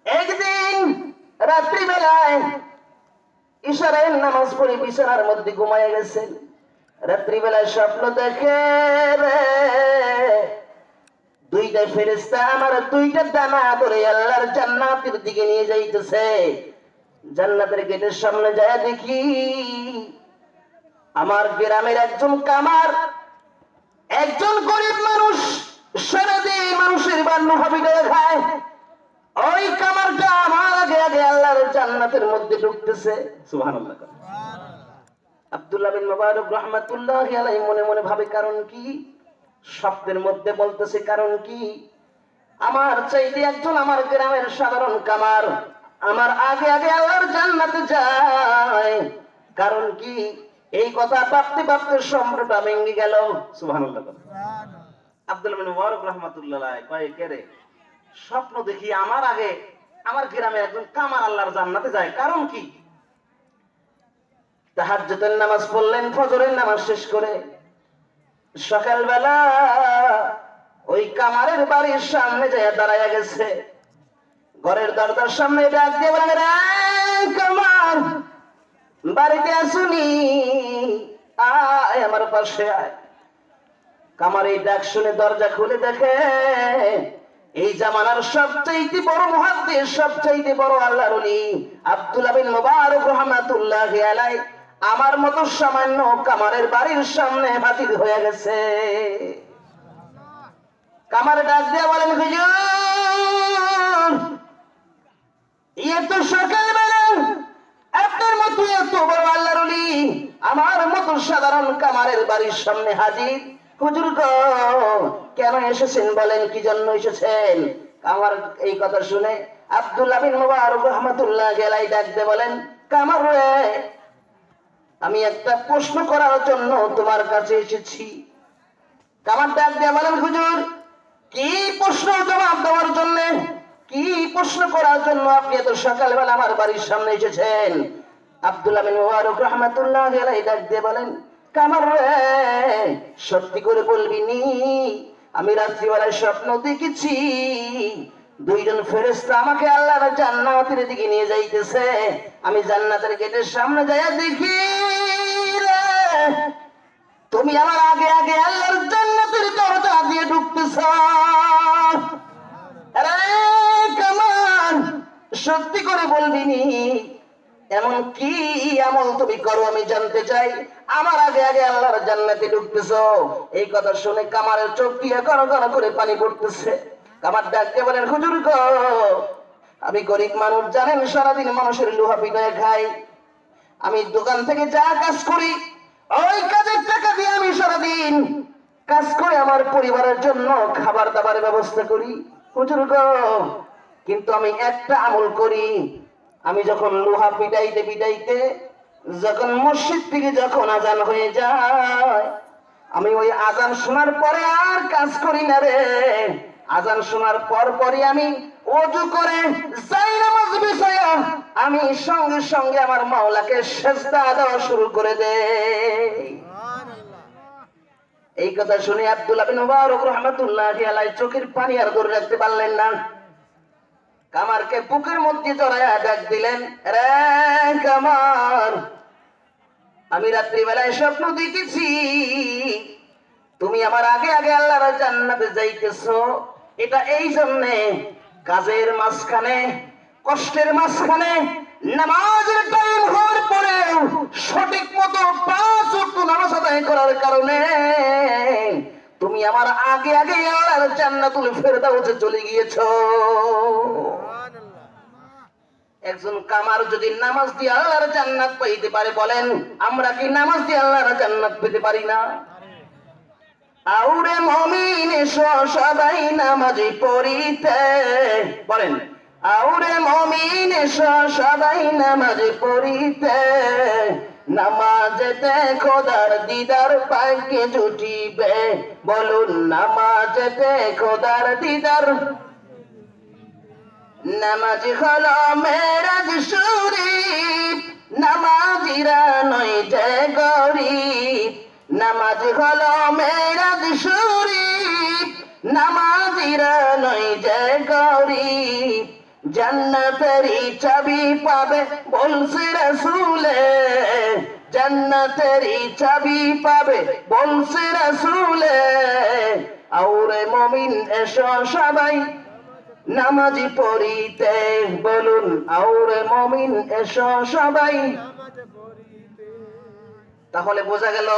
একদিন রাত্রিবেলায় ইশারায় নামাজ পড়ে বিছানার মধ্যে ঘুমায় গেছেন। রাত্রিবেলায় স্বপ্ন দেখে রে দুইটা ফেরেশতা আমার দুইটা ডানা ধরে আল্লাহর জান্নাতের দিকে নিয়ে যাইতেছে। জান্নাতের গেটের সামনে যায় দেখি আমার গ্রামের একজন কামার, একজন গরিব মানুষ, সারাদিন মানুষের বান্ন ভাবিটা খায়, ওই কামারটা আমার আগে আগে আল্লাহর জান্নাতের মধ্যে ঢুকতেছে। সুবহানাল্লাহ। আব্দুল্লাহ বিন মুবারক রাহমাতুল্লাহি আলাইহি মনে মনে ভাবে কারণ কি? স্বপ্নের মধ্যে বলতেছে কারণ কি? আমার চাইতে একজন আমার গ্রামের সাধারণ কামার আমার আগে আগে আল্লাহর জান্নাতে যায়, কারণ কি? এই কথা ভাবতে ভাবতে সম্রাট ভেঙে গেল। সুবহানাল্লাহ। আব্দুল্লাহ বিন মুবারক রাহমাতুল্লাহ আলাইহি কয় কে রে, স্বপ্ন দেখি আমার আগে আমার গ্রামে একজন কামার আল্লাহর জান্নাতে যায়, কারণ কি? তাহাজ্জুদের নামাজ পড়লেন, ফজরের নামাজ শেষ করে সকালবেলা ওই কামারের বাড়ির সামনে যায় দাঁড়ায় গেছে। ঘরের দরজার সামনে ডাক দিয়ে বলেন, রে কামার, বাড়িতে আসুনি, আয় আমার পাশে আয়। কামার এই ডাক শুনে দরজা খুলে দেখে এই জামানার সবচেয়ে বড় মুহাদ্দিস, সবচেয়ে বড় আল্লাহর ওলি আব্দুল্লাহ বিন মুবারক রাহমাতুল্লাহি আলাইহি আমার মতো সামান্য কামারের বাড়ির সামনে হাজির হয়ে গেছে। কামার ডাক দিয়ে বলেন, হুজুর, এত সকালবেলা আপনার মতো এত বড় আল্লাহর ওলি আমার মতো সাধারণ কামারের বাড়ির সামনে হাজির। হুজুর গো, কেন এসেছেন বলেন, কি জন্য এসেছেন? কামার এই কথা শুনে আব্দুল্লাহ বিন মুবারক রাহমাতুল্লাহি আলাইহি ডাক দিয়ে বলেন, কামার রে, আমি একটা প্রশ্ন করার জন্য তোমার কাছে এসেছি। কামার ডাক দিয়ে বলেন, হুজুর, কি প্রশ্ন জবাব দেওয়ার জন্য, কি প্রশ্ন করার জন্য আপনি এত সকালবেলা আমার বাড়ির সামনে এসেছেন? আব্দুল্লাহ বিন মুবারক রাহমাতুল্লাহি আলাইহি ডাক দিয়ে বলেন, কামার রে, সত্যি করে বলবি নি, আমি রাত্রিবেলায় স্বপ্ন দেখেছি দুইজন ফেরেশতা আমাকে আল্লাহর জান্নাতের দিকে নিয়ে যাইতেছে। আমি জান্নাতের গেটের সামনে যাইয়া দেখি রে তুমি আমার আগে আগে আল্লাহর জান্নাতের দরজা দিয়ে ঢুকতেছ। আরে কামার, সত্যি করে বলবি নি, এমন কি আমল তুমি করো আমি জানতে চাই, আমার আগে আগে আল্লাহর জান্নাতে ঢুকতেছো। এই কথা শুনে কামারের চোখ দিয়ে গড় গড় করে পানি পড়তেছে। কামার ডাকতে বলেন, হুজুর গো, আমি গরিব মানুষ, জানেন সারাদিন মানুষের লোহা পিটায় খাই। আমি দোকান থেকে যা কাজ করি ওই কাজের টাকা দিয়ে আমি সারাদিন কাজ করে আমার পরিবারের জন্য খাবার দাবারের ব্যবস্থা করি। হুজুর গো, কিন্তু আমি একটা আমল করি, আমি যখন লোহা পিটাইতে পিটাইতে যখন মসজিদ থেকে যখন আজান হয়ে যায়, আমি ওই আজান শোনার পরে আর কাজ করি না রে। আজান শোনার পর পরই আমি ওযু করে যাই নামাজ বিছায়া আমি সঙ্গে সঙ্গে আমার মাওলাকে সিজদা দেওয়া শুরু করে দেই। এই কথা শুনে আব্দুল্লাহ বিন মুবারক রাহমাতুল্লাহি আলাইহি চোখের পানি আর ধরে রাখতে পারলেন না। কামারকে বুকের মধ্যে জড়ায়া ডাক দিলেন, রে কামার, আমি রাত্রিবেলায় স্বপ্ন দেখেছি তুমি আমার আগে আগে আল্লাহর জান্নাতে যাইতেছো। এটা এই জন্যে কাজের মাঝখানে, কষ্টের মাঝখানে নামাজের টাইম হওয়ার পরে সঠিক মতো 5 ওয়াক্ত নামাজ আদায় করার কারণে তুমি আমার আগে আগে আল্লাহর জান্নাতুল ফেরদাউসে চলে গিয়েছো। একজন কামার যদি নামাজ দিয়ে আল্লাহর জান্নাত পাইতে পারে, বলেন আমরা কি নামাজ দিয়ে আল্লাহর জান্নাত পেতে পারি না? আউরে মুমিন এসো সবাই নামাজি পড়িতে, বলেন আউরে মুমিন এসো সবাই নামাজি পড়িতে, নামাজেতে খোদার দিদার পাইকে জুটিবে, বলুন নামাজেতে খোদার দিদার। নামাজি হলো মেরাজ শরীফ, নামাজিরা নয় যে গরিব। নামাজ হলো মেরাজ শরীফ, নামাজ নামাজিরা নয় যে গরিব, জান্নাতেরই চাবি পাবে বলছে রাসূলে, জান্নাতেরই চাবি পাবে বলছে রাসূলে। আওরে মুমিন এসো সবাই নামাজি পড়িতে, বলুন আওরে মুমিন এসো সবাই। তাহলে বোঝা গেল